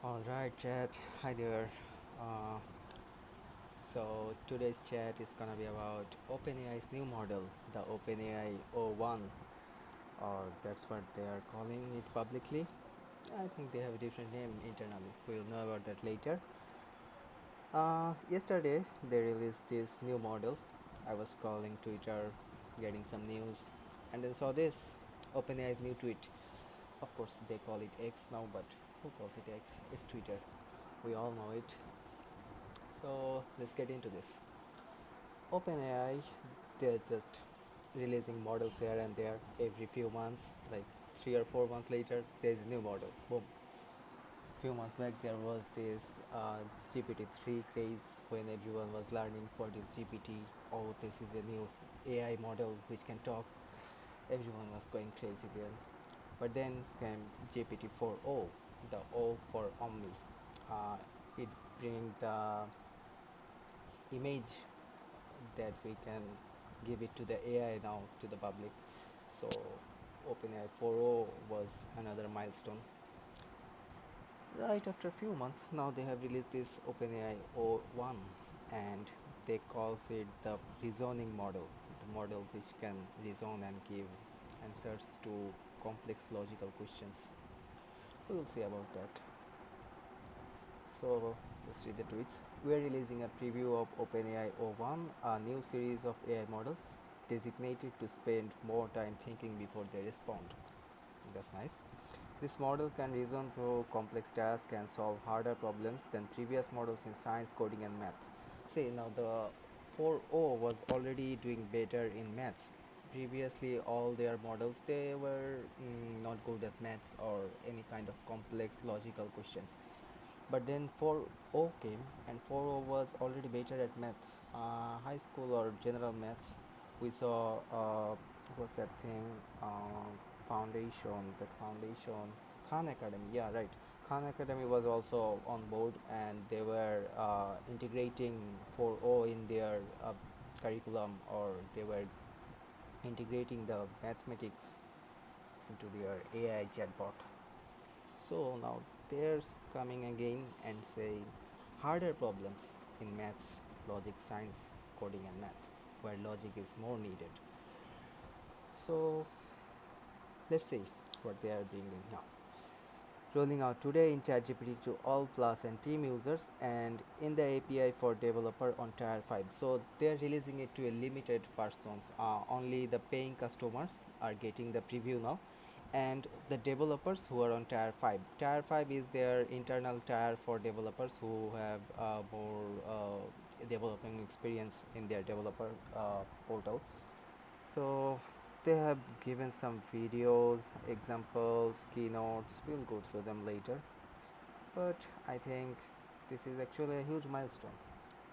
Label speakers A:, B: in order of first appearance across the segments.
A: All right, chat. Hi there. Uh, so today's chat is gonna be about OpenAI's new model, the OpenAI O1, or that's what they are calling it publicly. I think they have a different name internally. We'll know about that later. Yesterday they released this new model. I was scrolling Twitter, getting some news, and then saw this OpenAI's new tweet. Of course, they call it X now, but who calls it X? It's Twitter. We all know it. So let's get into this. OpenAI, they're just releasing models here and there every few months, like 3 or 4 months later, there's a new model. Boom. Few months back, there was this GPT-3 craze when everyone was learning for this GPT. Oh, this is a new AI model which can talk. Everyone was going crazy there. But then came GPT-4o, the O for Omni. It brings the image that we can give it to the AI now to the public. So OpenAI 4.0 was another milestone. Right after a few months, now they have released this OpenAI O1, and they calls it the reasoning model, the model which can reason and give answers to complex logical questions. We will see about that. So let's read the tweets. We are releasing a preview of OpenAI O1, a new series of AI models designated to spend more time thinking before they respond. That's nice. This model can reason through complex tasks and solve harder problems than previous models in science, coding, and math. See, now the 4.0 was already doing better in maths. Previously, all their models they were not good at maths or any kind of complex logical questions. But then 4.0 came, and 4.0 was already better at maths, high school or general maths. We saw what was that thing, that foundation, Khan Academy. Yeah, right. Khan Academy was also on board, and they were integrating 4.0 in their curriculum, or they were integrating the mathematics into their AI chatbot. So now there's coming again and saying harder problems in maths, logic, science, coding, and math, where logic is more needed. So let's see what they are bringing now. Rolling out today in ChatGPT to all Plus and Team users, and in the API for developer on Tier 5. So they're releasing it to a limited persons. Only the paying customers are getting the preview now, and the developers who are on Tier 5. Tier 5 is their internal tier for developers who have more developing experience in their developer portal. So they have given some videos, examples, keynotes. We'll go through them later. But I think this is actually a huge milestone.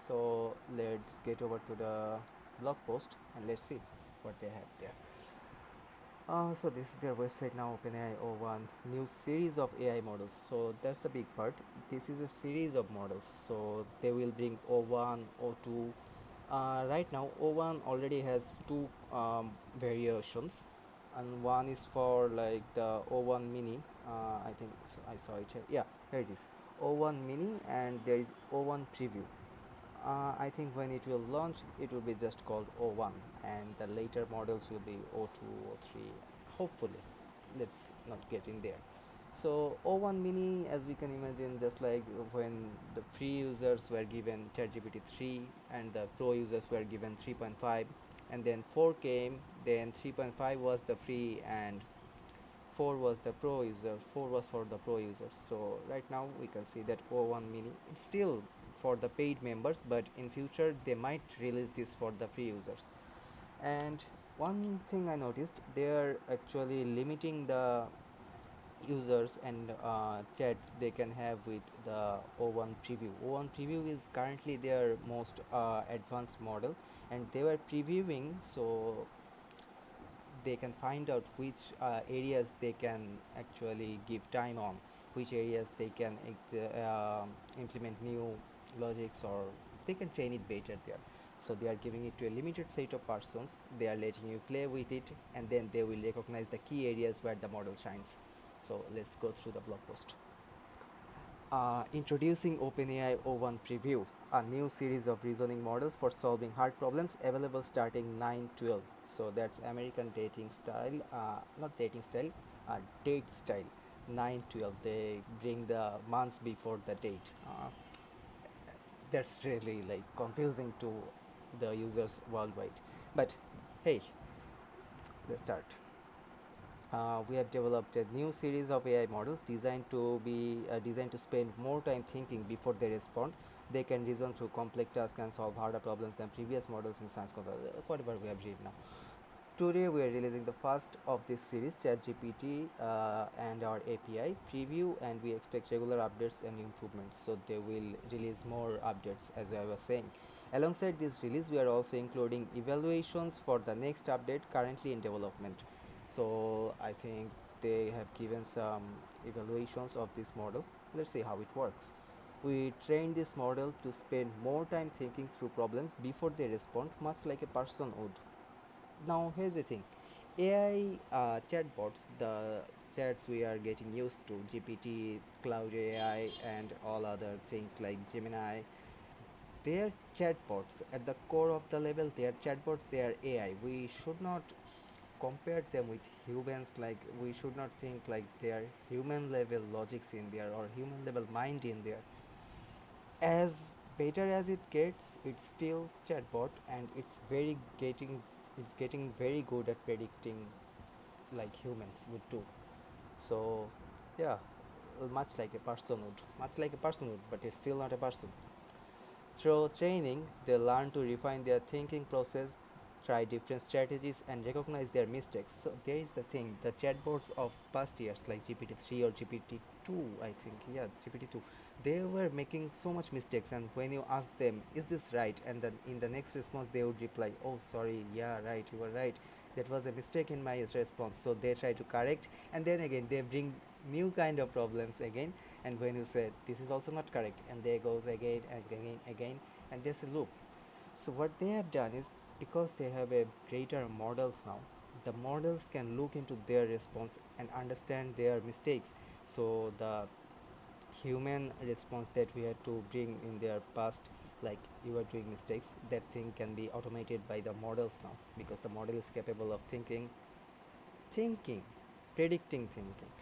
A: So let's get over to the blog post and let's see what they have there. So this is their website now, OpenAI O1, new series of AI models. So that's the big part. This is a series of models. So they will bring O1, O2. Right now, O1 already has two variations, and one is for like the O1 mini. I think so I saw it here. Yeah, here it is. O1 mini, and there is O1 preview. I think when it will launch, it will be just called O1, and the later models will be O2, O3. Hopefully, let's not get in there. So O1 mini, as we can imagine, just like when the free users were given ChatGPT 3 and the pro users were given 3.5, and then 4 came, then 3.5 was the free and 4 was the pro user, 4 was for the pro users. So right now we can see that O1 mini, it's still for the paid members, but in future they might release this for the free users. And one thing I noticed, they are actually limiting the users and chats they can have with the O1 preview. O1 preview is currently their most advanced model, and they were previewing so they can find out which areas they can actually give time on, which areas they can implement new logics, or they can train it better there. So they are giving it to a limited set of persons, they are letting you play with it, and then they will recognize the key areas where the model shines. So let's go through the blog post. Introducing OpenAI O1 Preview, a new series of reasoning models for solving hard problems available starting 9/12. So that's American dating style, not dating style, date style. 9/12. They bring the months before the date. That's really like confusing to the users worldwide. But hey, let's start. We have developed a new series of AI models designed to spend more time thinking before they respond. They can reason through complex tasks and solve harder problems than previous models in science, whatever we have read now. Today we are releasing the first of this series, ChatGPT and our API preview, and we expect regular updates and improvements. So they will release more updates, as I was saying. Alongside this release, we are also including evaluations for the next update currently in development. So I think they have given some evaluations of this model. Let's see how it works. We train this model to spend more time thinking through problems before they respond, much like a person would. Now here's the thing, AI chatbots, the chats we are getting used to, GPT, Cloud AI, and all other things like Gemini, they are chatbots. At the core of the level, they are chatbots, they are AI. We should not compare them with humans, like we should not think like they are human level logics in there or human level mind in there. As better as it gets, it's still chatbot, and it's getting very good at predicting like humans would do. So yeah, much like a person would, but it's still not a person. Through training, they learn to refine their thinking process, try different strategies, and recognize their mistakes. So there is the thing: the chatbots of past years, like GPT-3 or GPT-2, I think, yeah, GPT-2, they were making so much mistakes. And when you ask them, "Is this right?" and then in the next response, they would reply, "Oh, sorry, yeah, right, you were right. That was a mistake in my response." So they try to correct, and then again they bring new kind of problems again, and when you say this is also not correct, and there goes again and again, and there's a loop. So what they have done is, because they have a greater models now, the models can look into their response and understand their mistakes. So the human response that we had to bring in their past, like you are doing mistakes, that thing can be automated by the models now, because the model is capable of thinking, predicting thinking.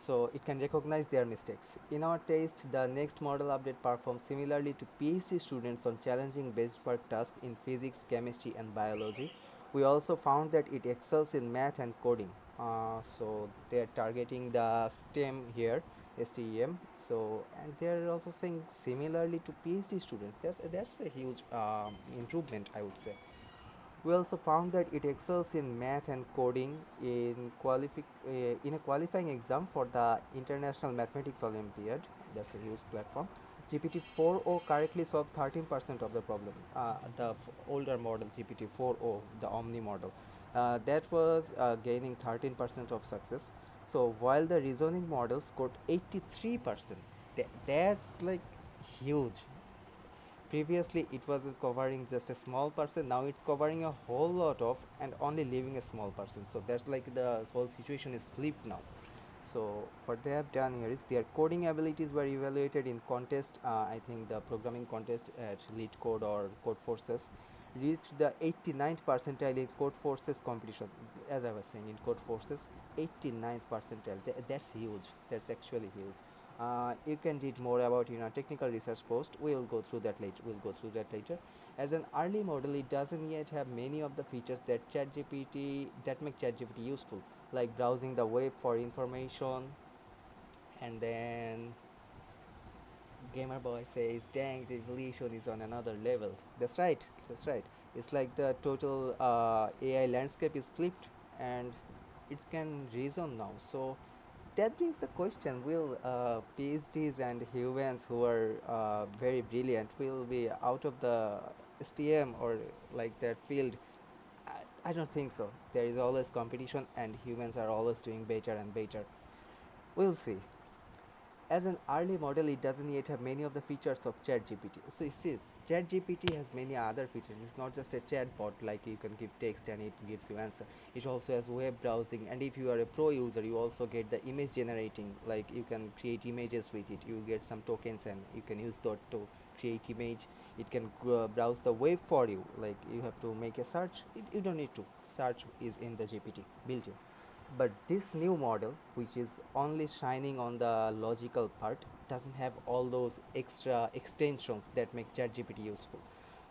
A: So it can recognize their mistakes. In our test, the next model update performs similarly to PhD students on challenging benchmark tasks in physics, chemistry, and biology. We also found that it excels in math and coding. So they are targeting the STEM here, STEM. So, and they are also saying similarly to PhD students. That's a huge improvement, I would say. We also found that it excels in math and coding in a qualifying exam for the International Mathematics Olympiad. That's a huge platform. GPT-4o correctly solved 13% of the problem. Older model GPT-4o, the Omni model, that was gaining 13% of success. So while the reasoning model scored 83%, that's like huge. Previously, it was covering just a small person. Now it's covering a whole lot of and only leaving a small person. So that's like the whole situation is flipped now. So what they have done here is their coding abilities were evaluated in contest. I think the programming contest at Lead Code or Code Forces reached the 89th percentile in Code Forces competition. As I was saying, in Code Forces, 89th percentile. That's huge. That's actually huge. You can read more about in our technical research post. We'll go through that later. As an early model, it doesn't yet have many of the features that make ChatGPT useful, like browsing the web for information. And then Gamer Boy says, "Dang, the evolution is on another level." That's right. That's right. It's like the total AI landscape is flipped, and it can reason now. So that brings the question: will PhDs and humans who are very brilliant will be out of the STM or like that field? I don't think so. There is always competition, and humans are always doing better and better. We'll see. as an early model, it doesn't yet have many of the features of ChatGPT. So you see, ChatGPT has many other features. It's not just a chatbot like you can give text and it gives you answer. It also has web browsing, and if you are a pro user, you also get the image generating. Like you can create images with it. You get some tokens and you can use that to create image. It can browse the web for you. Like you have to make a search. You don't need to. Search is in the GPT built in. But this new model, which is only shining on the logical part, doesn't have all those extra extensions that make ChatGPT useful.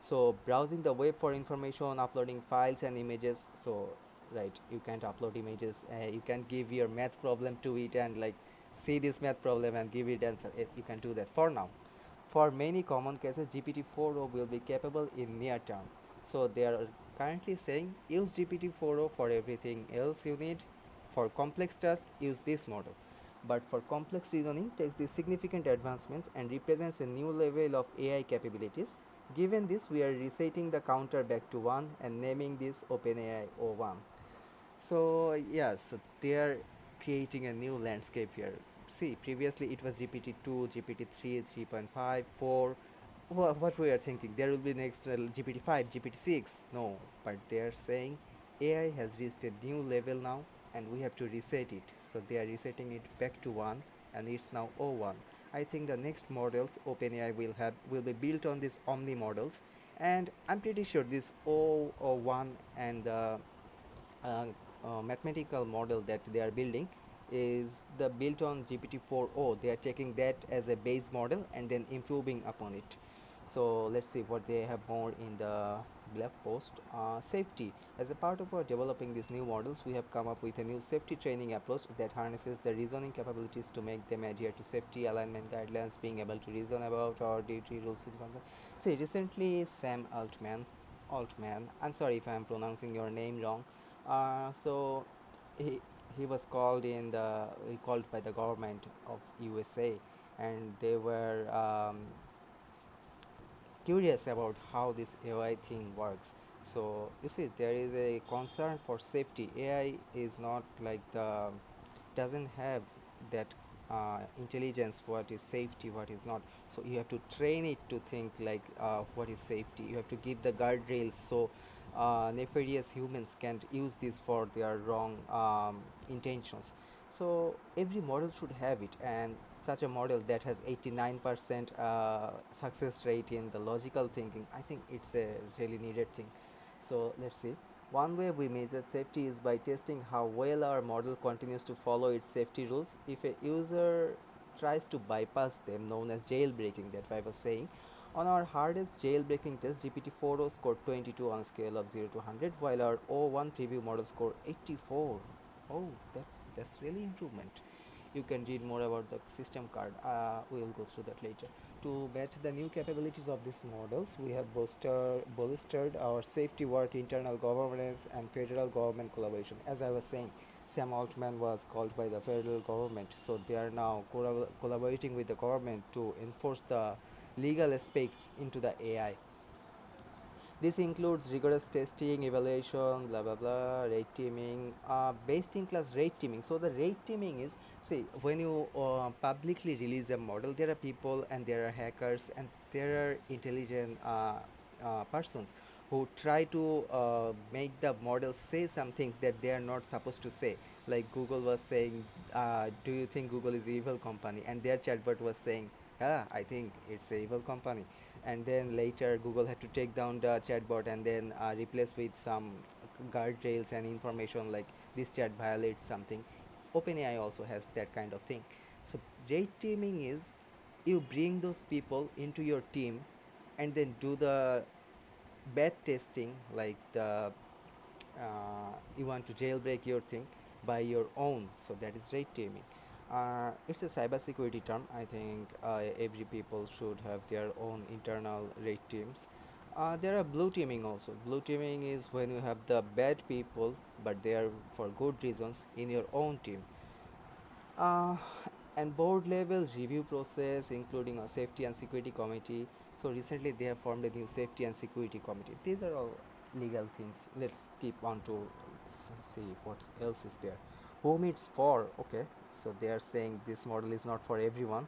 A: So browsing the web for information, uploading files and images. So right, you can't upload images. You can't give your math problem to it and like see this math problem and give it answer. You can do that for now. For many common cases, GPT-4o will be capable in near term. So they are currently saying use GPT-4o for everything else you need. For complex tasks, use this model. But for complex reasoning, takes the significant advancements and represents a new level of AI capabilities. Given this, we are resetting the counter back to 1 and naming this OpenAI O1. So yeah, so they are creating a new landscape here. See, previously it was GPT-2, GPT-3, 3.5, 4. What we are thinking, there will be next GPT-5, GPT-6. No, but they are saying AI has reached a new level now, and we have to reset it. So they are resetting it back to 1, and it's now O1. I think the next models OpenAI will be built on these Omni models, and I'm pretty sure this O1 and the uh, mathematical model that they are building is the built on GPT-4o. They are taking that as a base model and then improving upon it. So let's see what they have more in the blog post. Safety. As a part of our developing these new models, we have come up with a new safety training approach that harnesses the reasoning capabilities to make them adhere to safety alignment guidelines, being able to reason about our duty rules in context. See, recently Sam Altman, I'm sorry if I'm pronouncing your name wrong. So he he was called by the government of USA, and they were curious about how this AI thing works. So you see, there is a concern for safety. AI is not like the doesn't have that intelligence what is safety, what is not. So you have to train it to think like what is safety. You have to give the guardrails so nefarious humans can't use this for their wrong intentions. So every model should have it, and such a model that has 89% success rate in the logical thinking, I think it's a really needed thing. So let's see. One way we measure safety is by testing how well our model continues to follow its safety rules. If a user tries to bypass them, known as jailbreaking, that I was saying, on our hardest jailbreaking test, GPT-4o scored 22 on a scale of 0 to 100, while our O1 preview model scored 84. Oh, that's really improvement. You can read more about the system card. We will go through that later. To match the new capabilities of these models, we have bolstered our safety work, internal governance, and federal government collaboration. As I was saying, Sam Altman was called by the federal government, so they are now collaborating with the government to enforce the legal aspects into the AI. This includes rigorous testing, evaluation, blah blah blah, rate teaming, best in class rate teaming. So the rate teaming is, see, when you publicly release a model, there are people and there are hackers and there are intelligent persons who try to make the model say some things that they are not supposed to say. Like Google was saying, "Do you think Google is evil company?" And their chatbot was saying, "Yeah, I think it's a evil company." And then later Google had to take down the chatbot and then replace with some guardrails and information like this chat violates something. OpenAI also has that kind of thing. So rate teaming is you bring those people into your team and then do the bad testing, like the you want to jailbreak your thing by your own. So that is rate teaming. It's a cybersecurity term. I think every people should have their own internal rate teams. There are blue teaming also. Blue teaming is when you have the bad people, but they are for good reasons in your own team. uh, and board level review process including a safety and security committee. So recently they have formed a new safety and security committee. These are all legal things. Let's keep on to see what else is there. Whom it's for. Okay, So they are saying this model is not for everyone.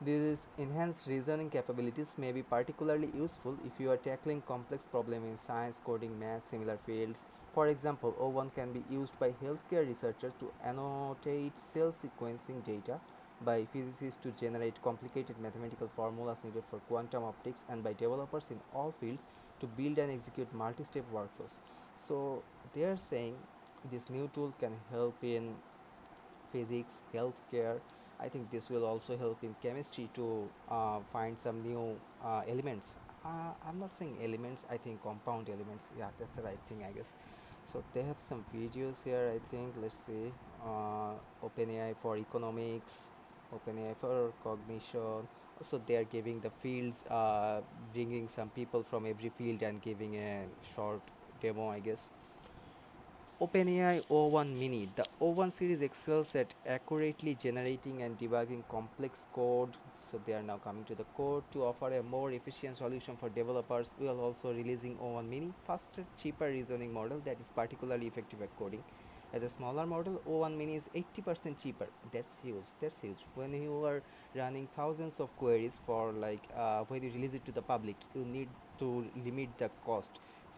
A: These enhanced reasoning capabilities may be particularly useful if you are tackling complex problems in science, coding, math, similar fields. For example, O1 can be used by healthcare researchers to annotate cell sequencing data, by physicists to generate complicated mathematical formulas needed for quantum optics, and by developers in all fields to build and execute multi-step workflows. So they are saying this new tool can help in physics, healthcare. I think this will also help in chemistry to find some new elements. I'm not saying elements, I think compound elements. Yeah, that's the right thing, I guess. So they have some videos here, I think. Let's see. OpenAI for economics, OpenAI for cognition. So they are giving the fields, bringing some people from every field and giving a short demo, I guess. OpenAI O1 Mini. The O1 series excels at accurately generating and debugging complex code. So they are now coming to the code to offer a more efficient solution for developers. We are also releasing O1 Mini, faster, cheaper reasoning model that is particularly effective at coding. As a smaller model, O1 Mini is 80% cheaper. That's huge. That's huge. When you are running thousands of queries for when you release it to the public, you need to limit the cost.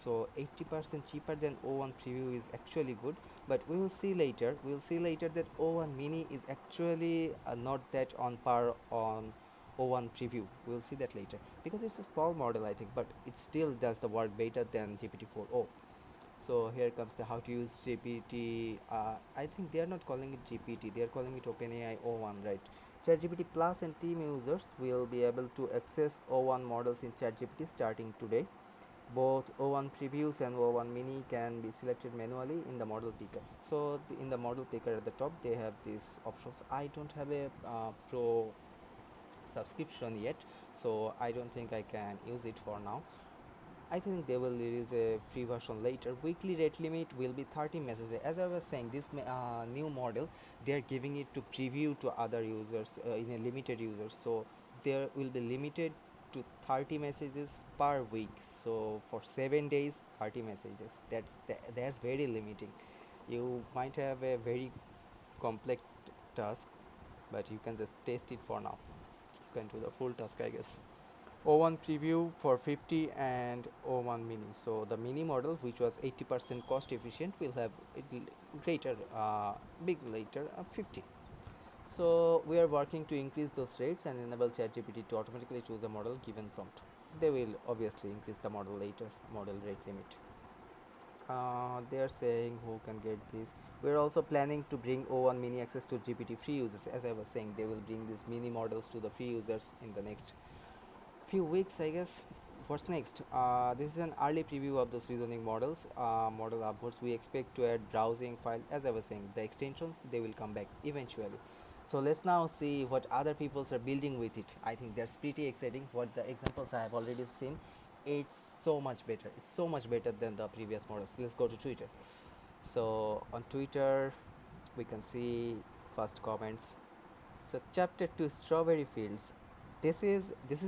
A: So 80% cheaper than O1 preview is actually good, but we will see later. We will see later that O1 mini is actually not that on par on O1 preview. We will see that later because it's a small model, I think, but it still does the work better than GPT-4o. So here comes the how to use GPT. I think they are not calling it GPT, they are calling it OpenAI O1, right? ChatGPT Plus and team users will be able to access O1 models in ChatGPT starting today. Both O1 previews and O1 mini can be selected manually in the model picker. So in the model picker at the top they have these options. I don't have a pro subscription yet, so I don't think I can use it for now. I think they will release a free version later. Weekly rate limit will be 30 messages. As I was saying, this new model they are giving it to preview to other users in a limited users. So there will be limited to 30 messages per week. So for 7 days, 30 messages. That's very limiting. You might have a very complex task, but you can just test it for now. You can do the full task, I guess. O1 preview for 50 and O1 mini. So the mini model, which was 80% cost efficient, will have greater, big later 50. So we are working to increase those rates and enable ChatGPT to automatically choose a model given prompt. They will obviously increase the model later, model rate limit. They are saying who can get this. We are also planning to bring O1 mini access to GPT free users. As I was saying, they will bring these mini models to the free users in the next few weeks, I guess. What's next? This is an early preview of those reasoning models, model upwards. We expect to add browsing file. As I was saying, the extensions they will come back eventually. So let's now see what other peoples are building with it. I think that's pretty exciting. What the examples I have already seen, it's so much better. It's so much better than the previous models. Let's go to Twitter. So on Twitter, we can see first comments. So chapter 2 strawberry fields. This is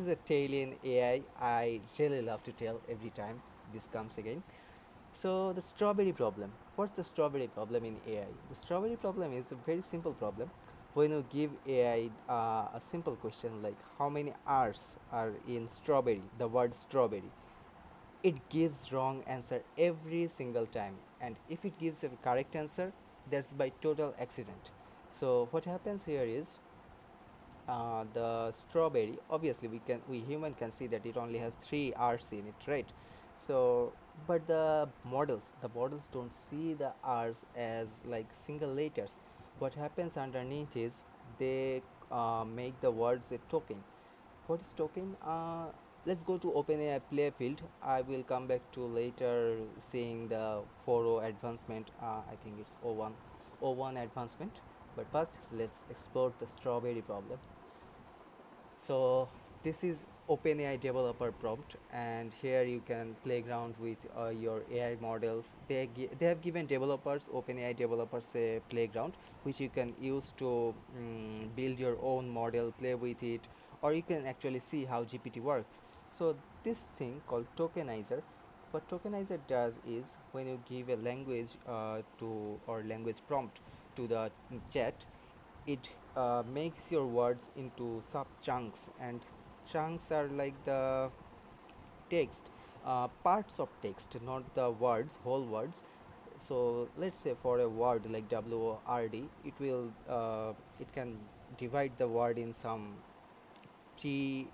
A: a tale in AI I really love to tell every time this comes again. So the strawberry problem. What's the strawberry problem in AI? The strawberry problem is a very simple problem. When you give AI a simple question like how many R's are in strawberry, the word strawberry, it gives wrong answer every single time. And if it gives a correct answer, that's by total accident. So what happens here is the strawberry, obviously we human can see that it only has three r's in it, right? So but the models don't see the r's as like single letters. What happens underneath is they make the words a token. What is token? Let's go to OpenAI playfield. I will come back to later seeing the 4.0 advancement. I think it's O1 advancement. But first, let's explore the strawberry problem. So this is OpenAI developer prompt, and here you can play around with your AI models. They have given developers, OpenAI developers, a playground which you can use to build your own model, play with it, or you can actually see how GPT works. So this thing called tokenizer, what tokenizer does is when you give a language to or language prompt to the chat, it makes your words into sub chunks, and chunks are like the text, parts of text, not the words, whole words. So let's say for a word like word, it can divide the word in some pre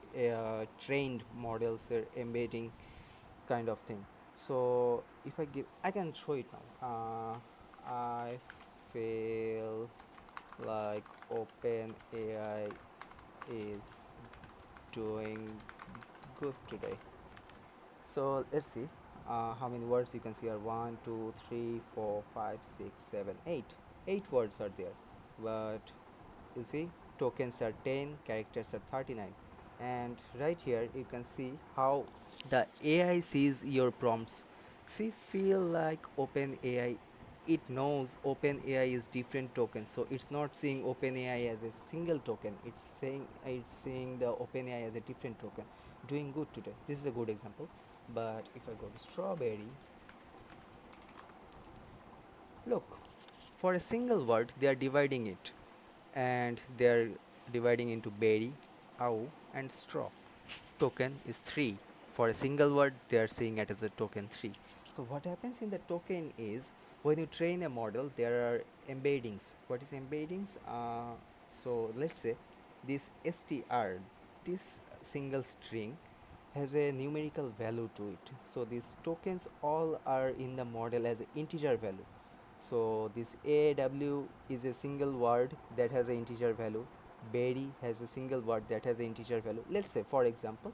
A: trained models, embedding kind of thing. So if I can show it now. I feel like OpenAI is doing good today. So let's see how many words you can see are 1, 2, 3, 4, 5, 6, 7, 8. 8 words are there, but you see tokens are 10, characters are 39. And right here you can see how the AI sees your prompts. See, feel like OpenAI, it knows OpenAI is different tokens, so it's not seeing OpenAI as a single token. It's seeing the OpenAI as a different token. Doing good today. This is a good example. But if I go to strawberry, look, for a single word they are dividing it, and they are dividing into berry, ow, and straw. Token is 3. For a single word they are seeing it as a token 3. So what happens in the token is, when you train a model there are embeddings. What is embeddings? So let's say this str, this single string has a numerical value to it, so these tokens all are in the model as an integer value. So this AW is a single word that has an integer value. Berry has a single word that has an integer value. Let's say, for example,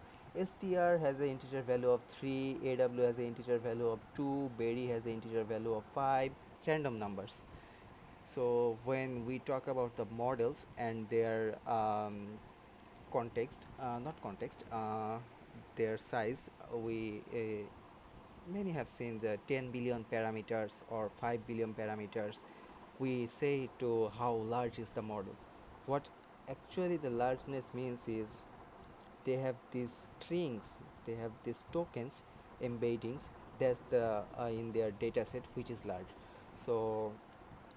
A: str has an integer value of 3, AW has an integer value of 2, berry has an integer value of 5, random numbers. So when we talk about the models and their context, not context, their size, we many have seen the 10 billion parameters or 5 billion parameters. We say to how large is the model. What actually the largeness means is, they have these strings, they have these tokens, embeddings. That's the in their data set, which is large. So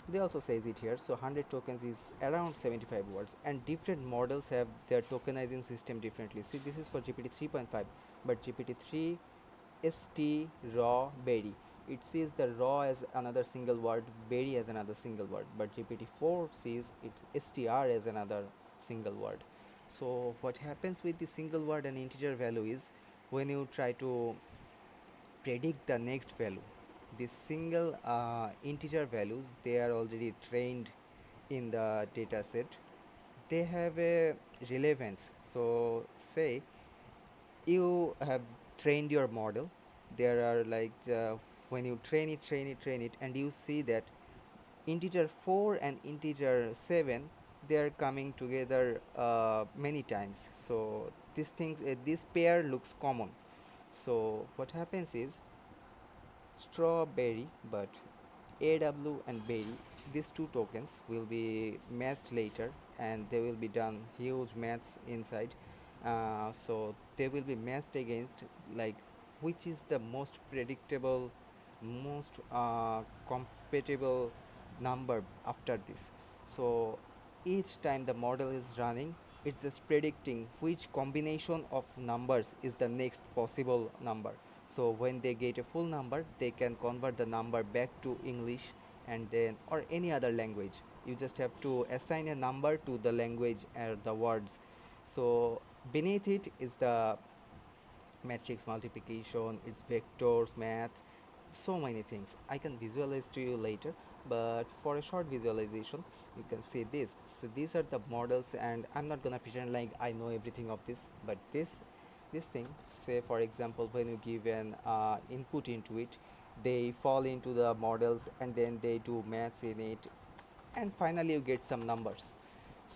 A: they also says it here. So 100 tokens is around 75 words, and different models have their tokenizing system differently. See, this is for GPT 3.5, but GPT 3 st raw berry, it sees the raw as another single word, berry as another single word, but GPT-4 sees it str as another single word. So what happens with the single word and integer value is, when you try to predict the next value, these single integer values, they are already trained in the data set, they have a relevance. So say you have trained your model, there are like when you train it, and you see that integer 4 and integer 7, they are coming together many times. So this pair looks common. So what happens is, strawberry, but AW and berry, these two tokens will be matched later, and they will be done huge maths inside. So they will be matched against, like, which is the most predictable, most compatible number after this. So each time the model is running, it's just predicting which combination of numbers is the next possible number. So when they get a full number, they can convert the number back to English, and then, or any other language. You just have to assign a number to the language and the words. So beneath it is the matrix multiplication, its vectors, math, so many things. I can visualize to you later, but for a short visualization, you can see this. So these are the models, and I'm not gonna pretend like I know everything of this, but this thing, say for example, when you give an input into it, they fall into the models, and then they do maths in it, and finally you get some numbers.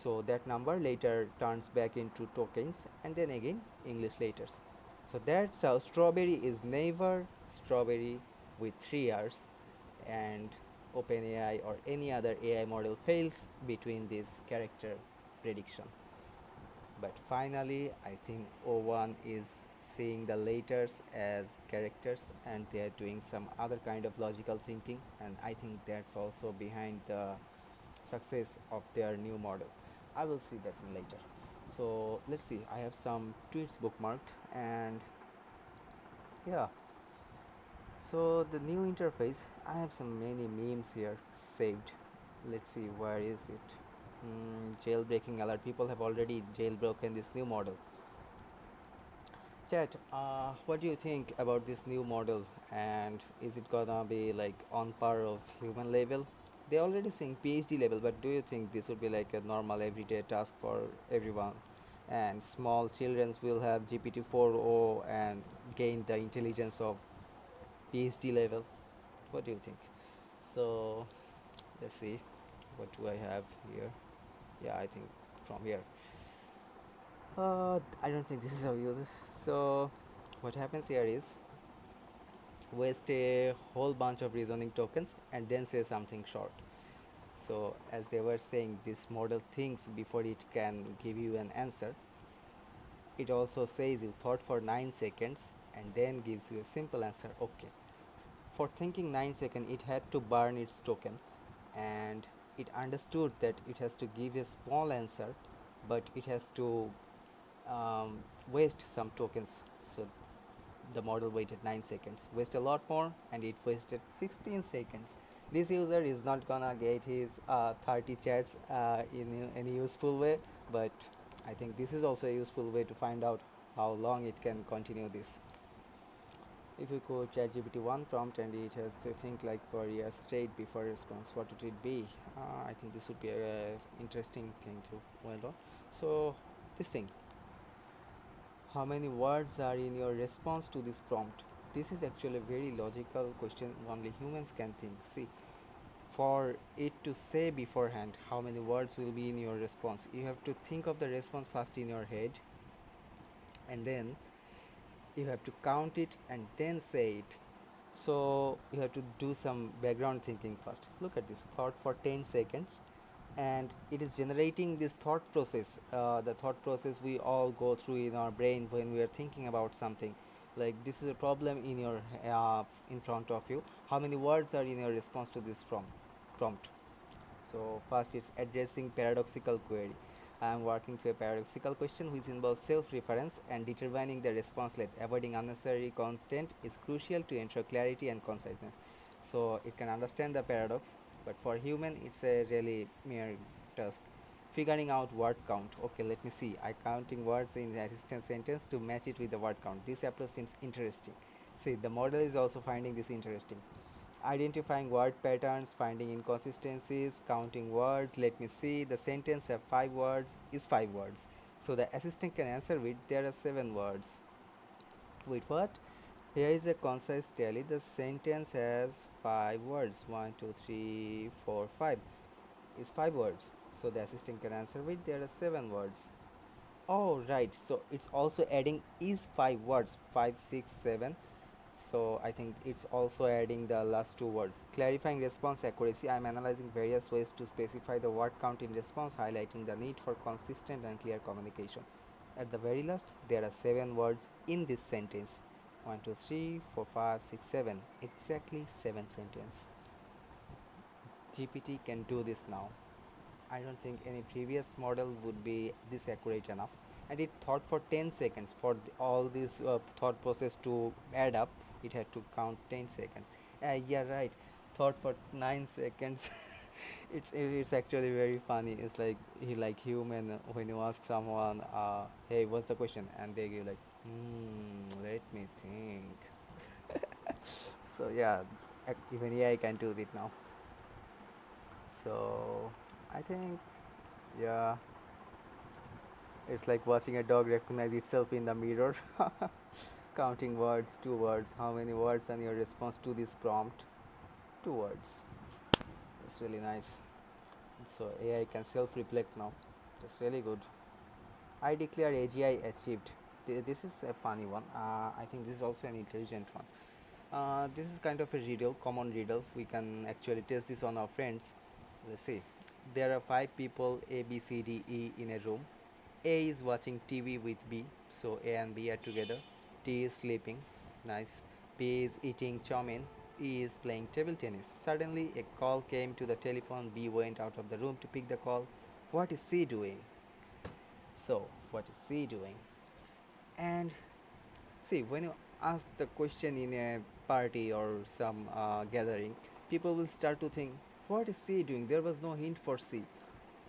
A: So that number later turns back into tokens, and then again English letters. So that's how strawberry is never strawberry with 3 R's, and OpenAI or any other AI model fails between this character prediction. But finally, I think O1 is seeing the letters as characters, and they are doing some other kind of logical thinking, and I think that's also behind the success of their new model. I will see that in later. So let's see. I have some tweets bookmarked, and yeah. So the new interface. I have some many memes here saved. Let's see, where is it? Jailbreaking alert. People have already jailbroken this new model. Chat, what do you think about this new model? And is it gonna be like on par of human level? They already saying PhD level, but do you think this would be like a normal everyday task for everyone? And small children will have GPT-4o and gain the intelligence of PhD level. What do you think? So let's see. What do I have here? Yeah, I think from here. I don't think this is how you use it. So what happens here is waste a whole bunch of reasoning tokens and then say something short. So as they were saying, this model thinks before it can give you an answer. It also says you thought for 9 seconds and then gives you a simple answer. Okay. For thinking 9 seconds, it had to burn its token, and it understood that it has to give a small answer, but it has to waste some tokens. So the model waited 9 seconds, waste a lot more, and it wasted 16 seconds. This user is not gonna get his 30 chats in any useful way, but I think this is also a useful way to find out how long it can continue this. If you go ChatGPT 1 prompt and it has to think like for a year straight before response, what would it be? I think this would be a interesting thing to well on. So this thing, how many words are in your response to this prompt? This is actually a very logical question only humans can think. See, for it to say beforehand how many words will be in your response, you have to think of the response first in your head, and then you have to count it and then say it. So you have to do some background thinking first. Look at this thought for 10 seconds, and it is generating this thought process, the thought process we all go through in our brain when we are thinking about something. Like, this is a problem in your in front of you. How many words are in your response to this prompt? So first, it's addressing paradoxical query. I am working through a paradoxical question which involves self-reference, and determining the response let avoiding unnecessary constant is crucial to ensure clarity and conciseness. So it can understand the paradox, but for human it's a really mere task. Figuring out word count. Okay, let me see. I counting words in the assistant sentence to match it with the word count. This approach seems interesting. See, the model is also finding this interesting. Identifying word patterns, finding inconsistencies, counting words. Let me see. The sentence have 5 words is 5 words. So the assistant can answer with there are 7 words. Wait, what? Here is a concise tally. The sentence has 5 words. One, two, three, four, 5 is 5 words. So the assistant can answer with there are 7 words. Oh, right. So it's also adding is 5 words. 5, 6, 7. So I think it's also adding the last 2 words. Clarifying response accuracy. I am analyzing various ways to specify the word count in response, highlighting the need for consistent and clear communication. At the very last, there are 7 words in this sentence. 1, 2, 3, 4, 5, 6, 7. Exactly 7 sentences. GPT can do this now. I don't think any previous model would be this accurate enough. And it thought for 10 seconds for all this thought process to add up. It had to count 10 seconds. Yeah, right. Thought for 9 seconds. It's actually very funny. It's like he like human when you ask someone, hey, what's the question, and they give like, let me think. So yeah, even AI can do it now. So I think, yeah, it's like watching a dog recognize itself in the mirror. Counting words, 2 words. How many words on your response to this prompt? 2 words. It's really nice. So AI can self-reflect now. That's really good. I declare AGI achieved. This is a funny one. I think this is also an intelligent one. This is kind of a riddle, common riddle. We can actually test this on our friends. Let's see. There are 5 people A, B, C, D, E in a room. A is watching TV with B, so A and B are together. T is sleeping, nice. B is eating chow mein. E is playing table tennis. Suddenly, a call came to the telephone. B went out of the room to pick the call. What is C doing? So, what is C doing? And see, when you ask the question in a party or some gathering, people will start to think, what is C doing? There was no hint for C.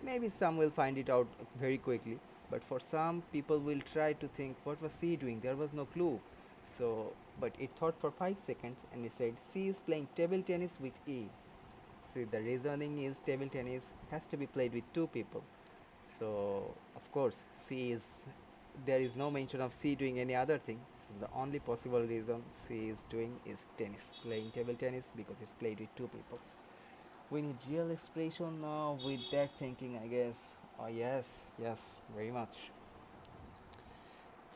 A: Maybe some will find it out very quickly, but for some people will try to think, what was C doing? There was no clue. So, but it thought for 5 seconds and it said, C is playing table tennis with E. See, the reasoning is table tennis has to be played with two people. So, of course, C is there is no mention of C doing any other thing. So, the only possible reason C is doing is tennis, playing table tennis because it's played with two people. We need real expression with that thinking, I guess. Oh, yes, yes, very much.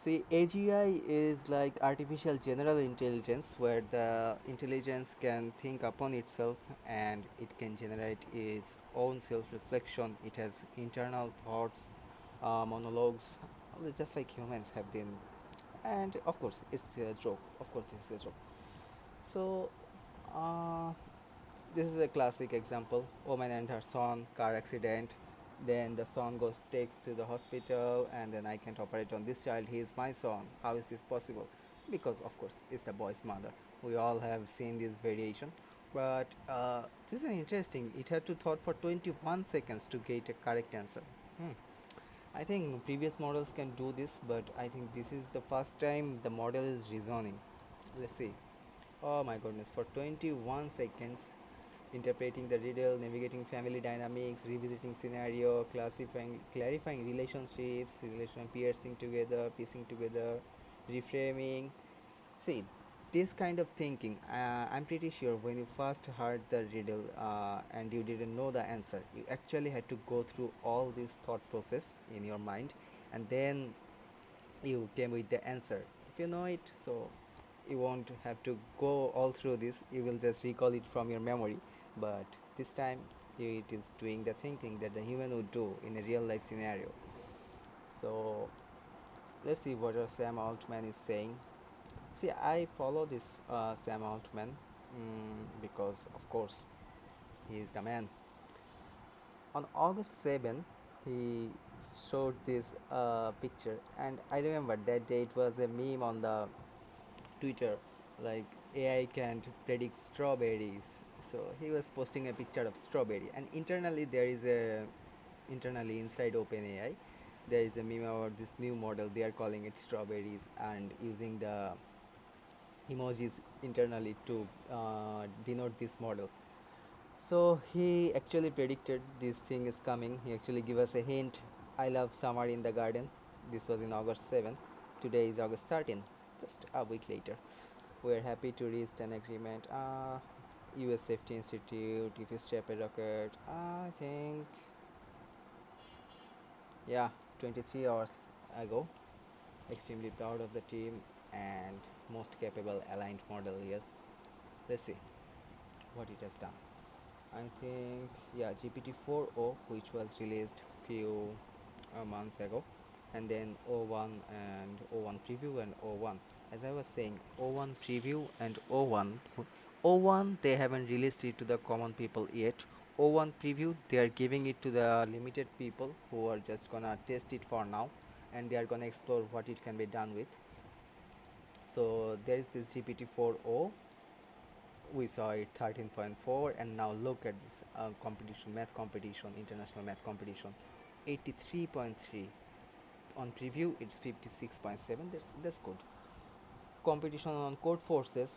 A: See, AGI is like artificial general intelligence, where the intelligence can think upon itself and it can generate its own self reflection. It has internal thoughts, monologues, just like humans have been. And of course, it's a joke. Of course, it's a joke. So, uh, this is a classic example. Woman and her son, car accident. Then the son goes takes to the hospital, and then I can't operate on this child. He is my son. How is this possible? Because of course it's the boy's mother. We all have seen this variation, but this is interesting. It had to thought for 21 seconds to get a correct answer. Hmm. I think previous models can do this, but I think this is the first time the model is reasoning. Let's see. Oh my goodness! For 21 seconds, interpreting the riddle, navigating family dynamics, revisiting scenario, classifying, clarifying relationships, relation piercing together, piecing together, reframing. See, this kind of thinking, I'm pretty sure when you first heard the riddle and you didn't know the answer, you actually had to go through all this thought process in your mind, and then you came with the answer. If you know it, so you won't have to go all through this, you will just recall it from your memory. But this time it is doing the thinking that the human would do in a real life scenario. So let's see what Sam Altman is saying. See, I follow this Sam Altman, because of course he is the man. On August 7th, he showed this picture, and I remember that day it was a meme on the Twitter, like AI can't predict strawberries. So he was posting a picture of strawberry, and internally inside OpenAI, there is a meme about this new model. They are calling it strawberries and using the emojis internally to denote this model. So he actually predicted this thing is coming. He actually gave us a hint. I love summer in the garden. This was in August 7th. Today is August 13th, just a week later. We are happy to reach an agreement. US Safety Institute, if you step a rocket, I think, yeah, 23 hours ago. Extremely proud of the team and most capable aligned model here. Let's see what it has done. I think, yeah, GPT-4o, which was released few months ago, and then O1 and O1 preview and O1. As I was saying, O1 preview and O1. O1 they haven't released it to the common people yet. O1 preview they are giving it to the limited people who are just gonna test it for now, and they are gonna explore what it can be done with. So there is this GPT-4o, we saw it 13.4, and now look at this competition, math competition, international math competition, 83.3. On preview it's 56.7. That's good. Competition on code forces,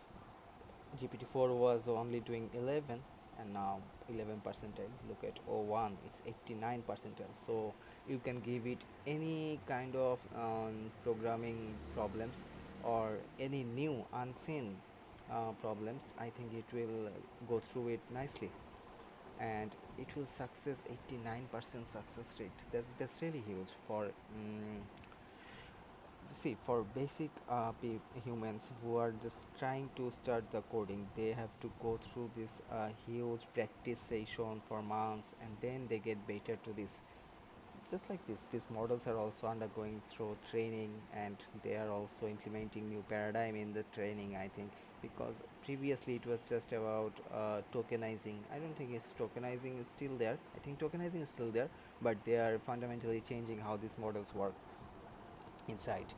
A: GPT-4 was only doing 11, and now 11 percentile. Look at O1, it's 89 percentile. So you can give it any kind of programming problems or any new unseen problems. I think it will go through it nicely, and it will success 89% success rate. That's really huge for see, for basic humans who are just trying to start the coding. They have to go through this huge practice session for months, and then they get better to this. just like this, these models are also undergoing through training, and they are also implementing new paradigm in the training, I think, because previously it was just about tokenizing. I don't think it's tokenizing is still there. I think tokenizing is still there, but they are fundamentally changing how these models work inside.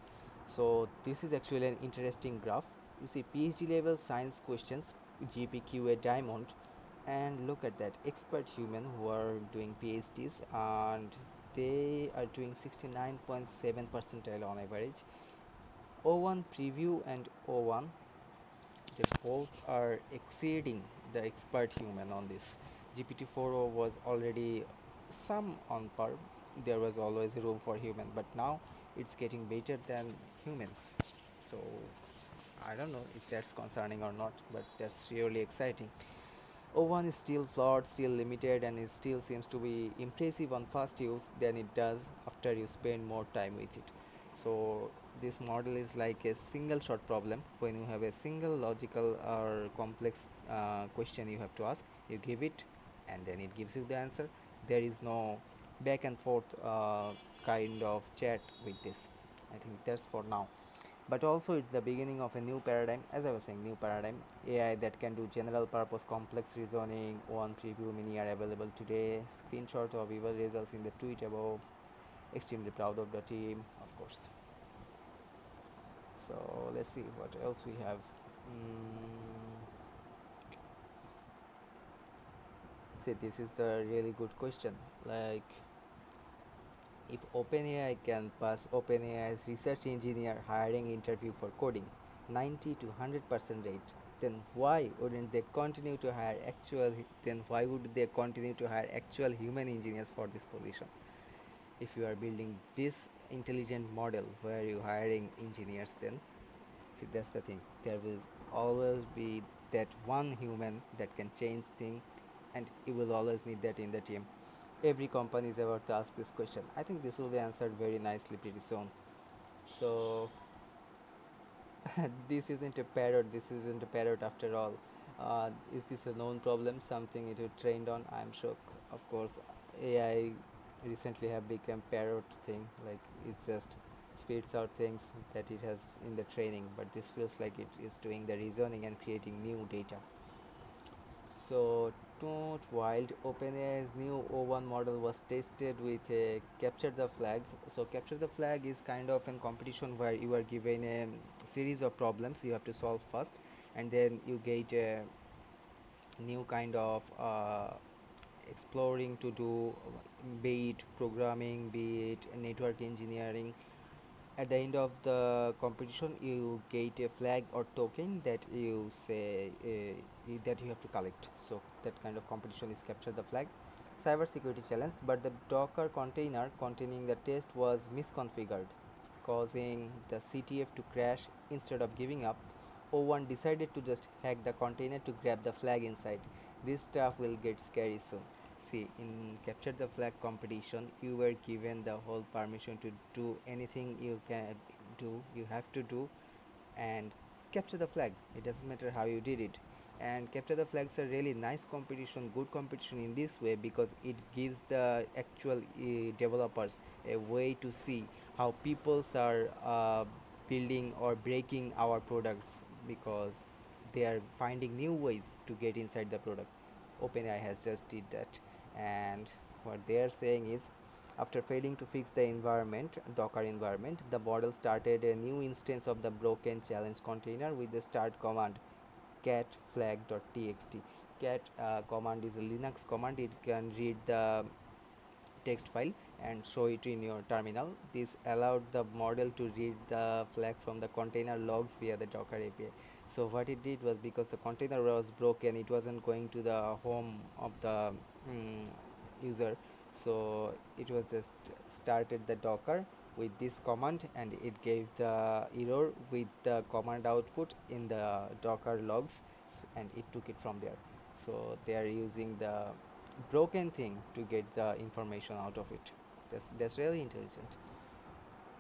A: So this is actually an interesting graph. You see PhD level science questions, GPQA diamond, and look at that expert human who are doing PhDs, and they are doing 69.7 percentile on average. O1 preview and O1, they both are exceeding the expert human on this. GPT-4o was already some on par. There was always room for human, but now it's getting better than humans. So I don't know if that's concerning or not, but that's really exciting. O1 is still flawed, still limited, and it still seems to be impressive on first use than it does after you spend more time with it. So this model is like a single shot problem. When you have a single logical or complex question you have to ask, you give it, and then it gives you the answer. There is no back and forth kind of chat with this. I think that's for now, but also it's the beginning of a new paradigm. As I was saying, new paradigm, AI that can do general purpose complex reasoning. One preview mini are available today. Screenshot of your results in the tweet above. Extremely proud of the team, of course. So let's see what else we have. See, this is the really good question. Like, if OpenAI can pass OpenAI's research engineer hiring interview for coding 90 to 100% rate, then why would they continue to hire actual human engineers for this position? If you are building this intelligent model where you hiring engineers, then see, that's the thing. There will always be that one human that can change things, and you will always need that in the team. Every company is about to ask this question. I think this will be answered very nicely pretty soon. So this isn't a parrot. This isn't a parrot after all. Is this a known problem? Something it is trained on? I'm sure. Of course, AI recently have become parrot thing. Like it just spits out things that it has in the training, but this feels like it is doing the reasoning and creating new data. So, not wild. OpenAI's new O1 model was tested with a capture the flag. So, capture the flag is kind of a competition where you are given a series of problems you have to solve first, and then you get a new kind of exploring to do, be it programming, be it network engineering. At the end of the competition you get a flag or token that you say that you have to collect. So that kind of competition is capture the flag. Cybersecurity challenge, but the Docker container containing the test was misconfigured, causing the CTF to crash. Instead of giving up, O1 decided to just hack the container to grab the flag inside. This stuff will get scary soon. See, in capture the flag competition, you were given the whole permission to do anything you can do, you have to do, and capture the flag. It doesn't matter how you did it. And capture the flags are really nice competition, good competition in this way, because it gives the actual developers a way to see how peoples are building or breaking our products, because they are finding new ways to get inside the product. OpenAI has just did that, and what they are saying is, after failing to fix the environment, Docker environment, the model started a new instance of the broken challenge container with the start command cat flag.txt. Cat command is a Linux command. It can read the text file and show it in your terminal. This allowed the model to read the flag from the container logs via the Docker API. So what it did was, because the container was broken, it wasn't going to the home of the user. So it was just started the Docker with this command, and it gave the error with the command output in the Docker logs, and it took it from there. So they are using the broken thing to get the information out of it. That's really intelligent.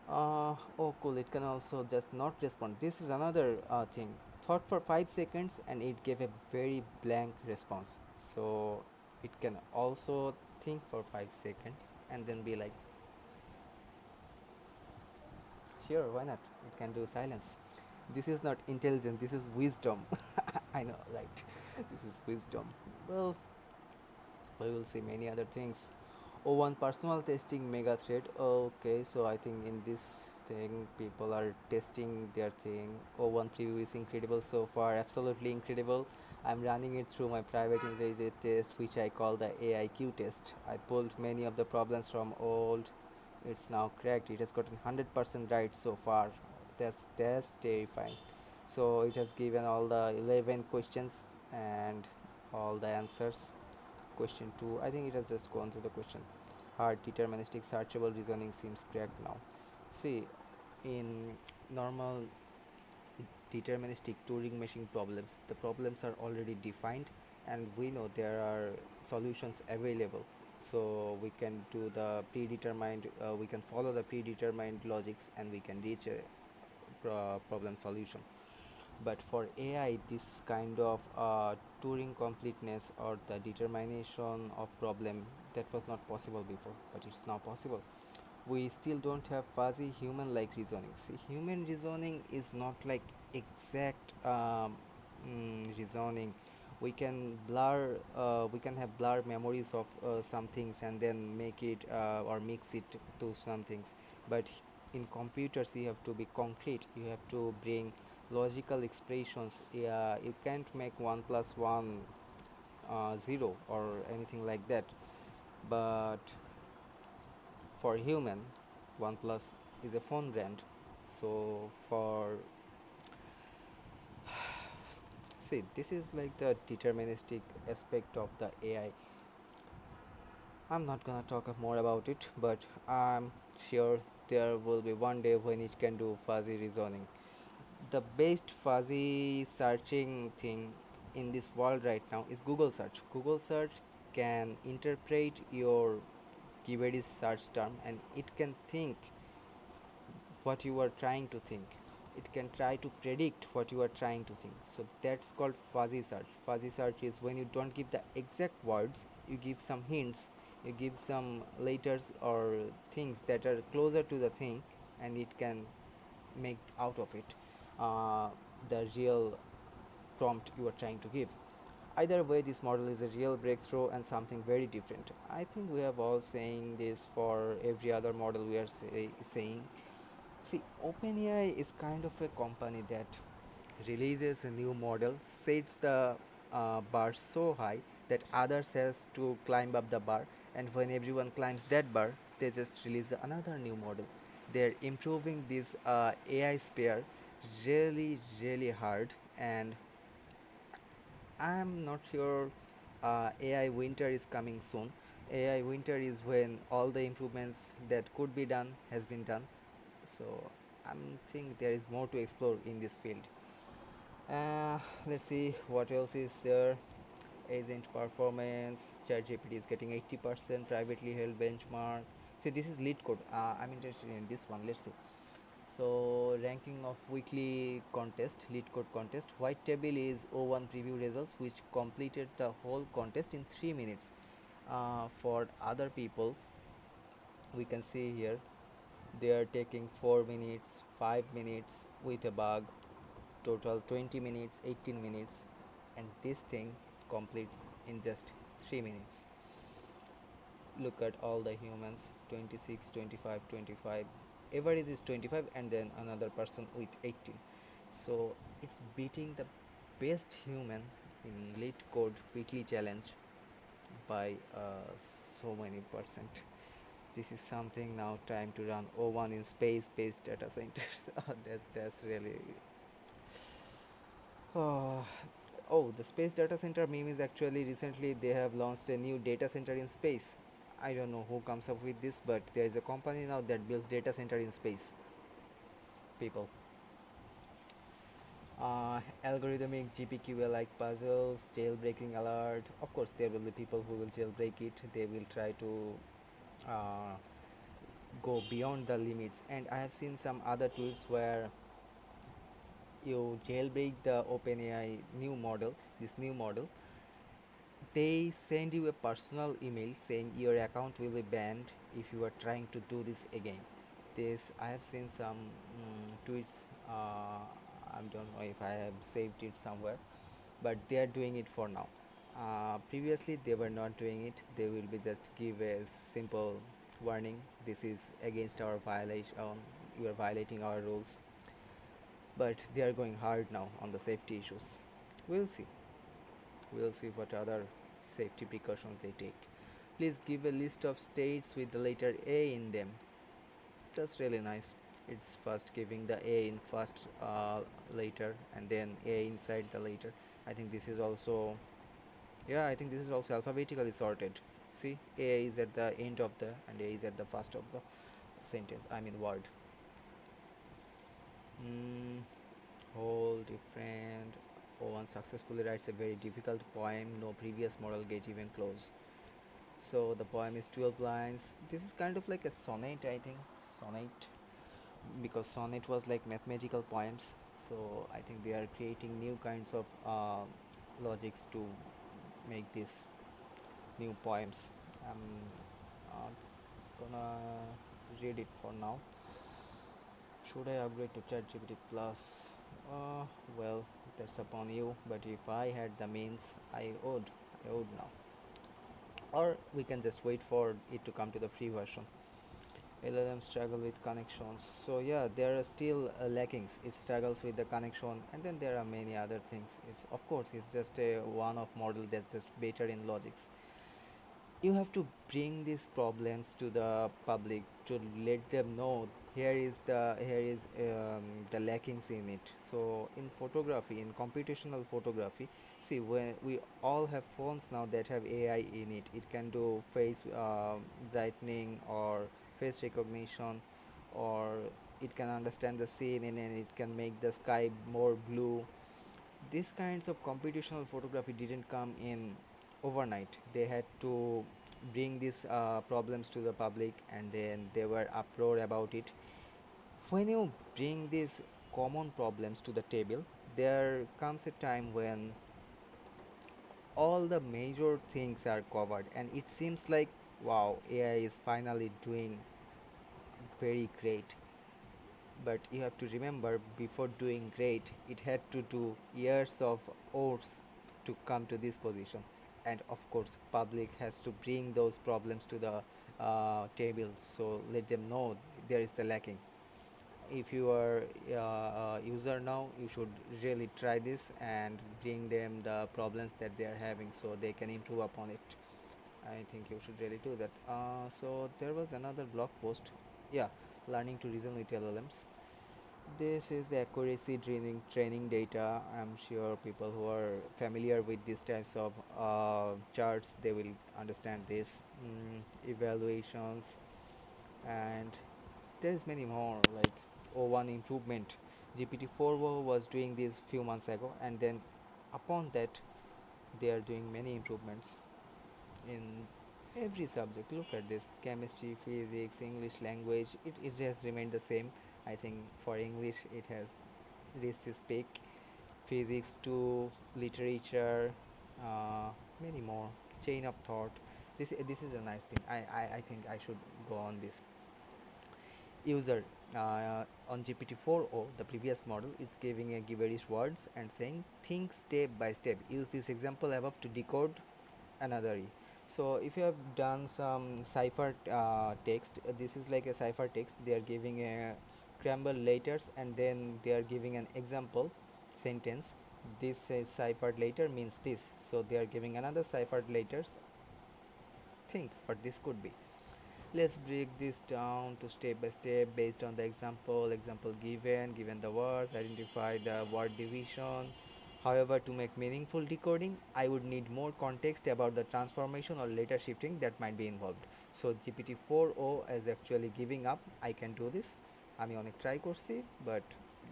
A: Oh cool, it can also just not respond. This is another thing. Thought for 5 seconds and it gave a very blank response. So it can also think for 5 seconds and then be like, sure, why not? It can do silence. This is not intelligence, this is wisdom. I know, right? This is wisdom. Well, we will see many other things. Oh, one personal testing mega thread. Okay, so I think in this thing people are testing their thing. Oh, one preview is incredible so far, absolutely incredible. I'm running it through my private intelligence test, which I call the AIQ test. I pulled many of the problems from old. It's now cracked. It has gotten 100% right so far. That's terrifying. So it has given all the 11 questions and all the answers. Question 2, I think it has just gone through the question. Hard deterministic searchable reasoning seems cracked now. See, in normal deterministic Turing machine problems, the problems are already defined and we know there are solutions available. So we can do the predetermined, we can follow the predetermined logics and we can reach a problem solution. But for AI, this kind of Turing completeness or the determination of problem, that was not possible before, but it's now possible. We still don't have fuzzy human like reasoning. See, human reasoning is not like exact reasoning. We can have blur memories of some things and then make it or mix it to some things. But in computers you have to be concrete, you have to bring logical expressions. Yeah, you can't make 1 plus 1 0 or anything like that. But for human, OnePlus is a phone brand. So for see, this is like the deterministic aspect of the AI. I'm not gonna talk more about it, but I'm sure there will be one day when it can do fuzzy reasoning. The best fuzzy searching thing in this world right now is Google search. Google search can interpret your keyword search term and it can think what you are trying to think. It can try to predict what you are trying to think. So that's called fuzzy search. Fuzzy search is when you don't give the exact words, you give some hints, you give some letters or things that are closer to the thing, and it can make out of it uh, the real prompt you are trying to give. Either way, this model is a real breakthrough and something very different. I think we have all saying this for every other model we are saying. See, OpenAI is kind of a company that releases a new model, sets the bar so high that others has to climb up the bar, and when everyone climbs that bar, they just release another new model. They're improving this AI sphere really, really hard, and I'm not sure AI winter is coming soon. AI winter is when all the improvements that could be done has been done. So I think there is more to explore in this field. Let's see what else is there. Agent performance. ChatGPT is getting 80% privately held benchmark. See, this is lead code. I'm interested in this one. Let's see. So ranking of weekly contest, lead code contest. White table is O1 preview results, which completed the whole contest in 3 minutes. For other people, we can see here they are taking 4 minutes, 5 minutes with a bug, total 20 minutes, 18 minutes, and this thing completes in just 3 minutes. Look at all the humans, 26, 25, 25. Average is 25 and then another person with 18. So it's beating the best human in lead code weekly challenge by so many percent. This is something now time to run O1 in space based data centers. That's really oh, oh, the space data center meme is actually recently they have launched a new data center in space. I don't know who comes up with this, but there is a company now that builds data center in space. People, algorithmic GPQA like puzzles, jailbreaking alert. Of course, there will be people who will jailbreak it. They will try to uh, go beyond the limits. And I have seen some other tweets where you jailbreak the OpenAI new model, this new model, they send you a personal email saying your account will be banned if you are trying to do this again. this I have seen some tweets. I don't know if I have saved it somewhere, but they are doing it for now. Previously they were not doing it. They will be just give a simple warning, this is against our violation, you are violating our rules. But they are going hard now on the safety issues. We'll see we'll see what other safety precautions they take. Please give a list of states with the letter A in them. That's really nice. It's first giving the A in first letter and then A inside the letter. I think this is also, yeah, I think this is also alphabetically sorted. See, A is at the end of the and A is at the first of the sentence. I mean word. Mm, whole different. Oh, one successfully writes a very difficult poem. No previous model get even close. So the poem is 12 lines. This is kind of like a sonnet, I think. Sonnet, because sonnet was like mathematical poems. So I think they are creating new kinds of logics to make these new poems. I'm not gonna read it for now. Should I upgrade to ChatGPT Plus? Uh, well, that's upon you. But if I had the means, I would now. Or we can just wait for it to come to the free version. LLM struggle with connections. So yeah, there are still lackings. It struggles with the connection, and then there are many other things. It's of course it's just a one-off model that's just better in logics. You have to bring these problems to the public to let them know here is the lackings in it. So in photography, in computational photography, see, when we all have phones now that have AI in it, it can do face brightening or face recognition, or it can understand the scene and it can make the sky more blue. These kinds of computational photography didn't come in overnight. They had to bring these problems to the public, and then they were uproar about it. When you bring these common problems to the table, there comes a time when all the major things are covered, and it seems like, wow, AI is finally doing very great. But you have to remember, before doing great, it had to do years of wars to come to this position. And of course public has to bring those problems to the table, so let them know there is the lacking. If you are a user now, you should really try this and bring them the problems that they are having so they can improve upon it. I think you should really do that. So there was another blog post, yeah, learning to reason with LLMs. This is the accuracy training data. I'm sure people who are familiar with these types of charts, they will understand this. Evaluations, and there's many more like O1 improvement. GPT-4o was doing this few months ago, and then upon that they are doing many improvements in every subject. Look at this: chemistry, physics, English language. It has remained the same. I think for English it has reached its peak. Physics to literature, uh, many more. Chain of thought. This is a nice thing. I think I should go on this. User on GPT-4o, the previous model, it's giving a gibberish words and saying think step by step. Use this example above to decode another E. So if you have done some cipher text, this is like a cipher text. They are giving a scrambled letters and then they are giving an example sentence. This ciphered letter means this. So they are giving another ciphered letters. Think what this could be. Let's break this down to step by step based on the example given the words, identify the word division. However, to make meaningful decoding, I would need more context about the transformation or letter shifting that might be involved. So GPT-4o is actually giving up. I can do this. আমি অনেক try করছি, but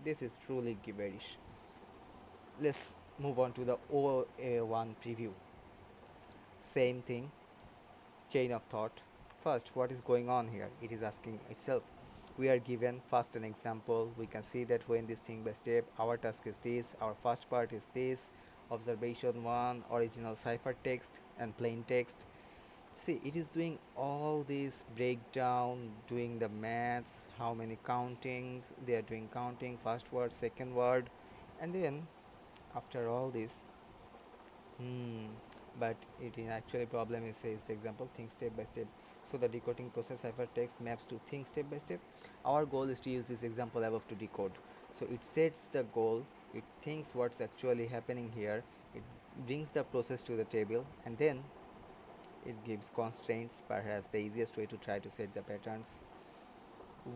A: this is truly gibberish. Let's move on to the OA1 preview. Same thing, chain of thought. First, what is going on here? It is asking itself. We are given first an example. We can see that when this thing by step, our task is this, our first part is this, observation 1, original cipher text and plain text. See, it is doing all this breakdown, doing the maths, how many countings they are doing, counting first word, second word, and then after all this, hmm, but it in actually problem is says the example think step by step. So the decoding process hypertext maps to think step by step. Our goal is to use this example above to decode. So it sets the goal, it thinks what's actually happening here, it brings the process to the table, and then it gives constraints, perhaps the easiest way to try to set the patterns.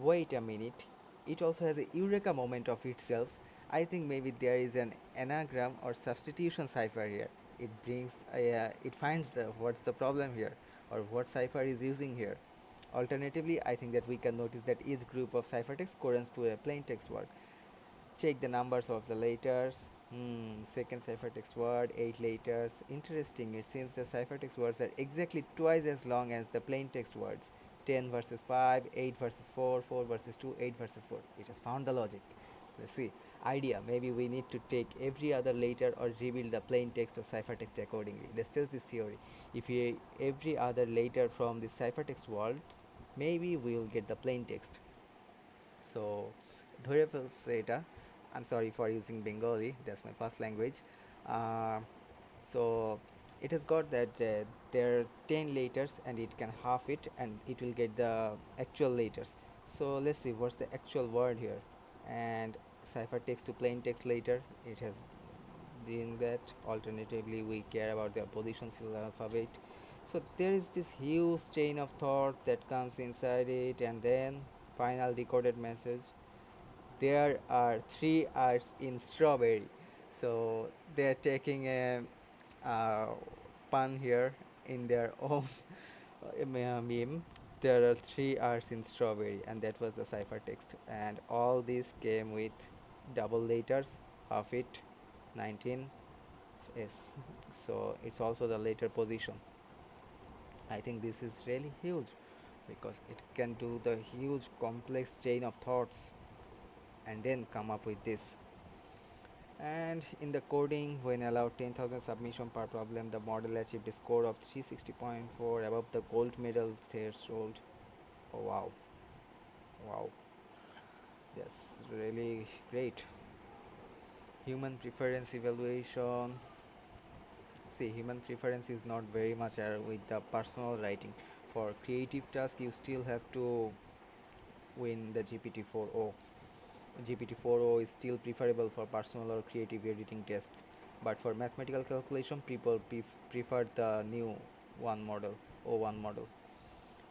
A: Wait a minute, it also has a eureka moment of itself. I think maybe there is an anagram or substitution cipher here. It finds the what's the problem here, or what cipher is using here. Alternatively, I think that we can notice that each group of ciphertext corresponds to a plain text word. Check the numbers of the letters. Second ciphertext word, 8 letters. Interesting. It seems the ciphertext words are exactly twice as long as the plain text words. 10 versus 5, 8 versus 4, 4 versus 2, 8 versus 4. It has found the logic. Let's see. Idea. Maybe we need to take every other letter or rebuild the plain text or ciphertext accordingly. Let's test this theory. If we every other letter from the ciphertext world, maybe we'll get the plain text. So ধরে ফেলছে এটা I'm sorry for using Bengali, that's my first language. uh, so it has got that there are 10 letters and it can half it and it will get the actual letters. So let's see what's the actual word here, and ciphertext to plain text later it has been that. Alternatively, we care about their positions in the alphabet. So there is this huge chain of thought that comes inside it, and then final decoded message. There are three R's in strawberry. So they're taking a uh, pun here in their own meme. There are three R's in strawberry, and that was the ciphertext. And all this came with double letters of it, 19. Yes, so it's also the later position. I think this is really huge because it can do the huge complex chain of thoughts and then come up with this. And in the coding, when allowed 10,000 submission per problem, the model achieved a score of 360.4 above the gold medal threshold. Oh wow, wow, that's really great. Human preference evaluation. See, human preference is not very much with the personal writing. For creative task, you still have to win the GPT-4o. GPT-4o is still preferable for personal or creative editing tasks, but for mathematical calculation, people prefer the new one model, O1 model.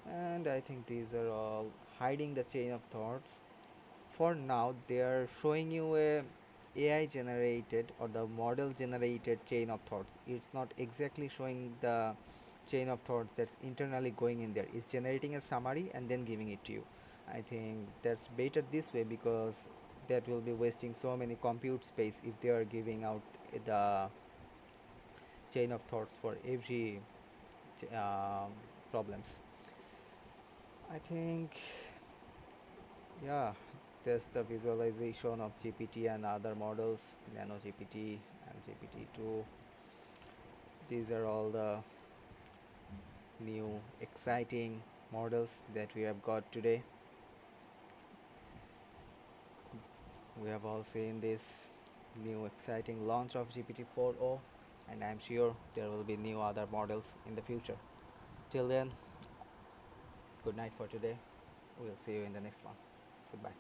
A: And I think these are all hiding the chain of thoughts. For now, they are showing you a AI generated or the model generated chain of thoughts. It's not exactly showing the chain of thoughts that's internally going in there. It's generating a summary and then giving it to you. I think that's better this way because that will be wasting so many compute space if they are giving out the chain of thoughts for every problems. I think, yeah, that's the visualization of GPT and other models, Nano GPT and GPT-2. These are all the new exciting models that we have got today. We have all seen this new exciting launch of GPT-4o, and I'm sure there will be new other models in the future. Till then, good night for today. We'll see you in the next one. Goodbye.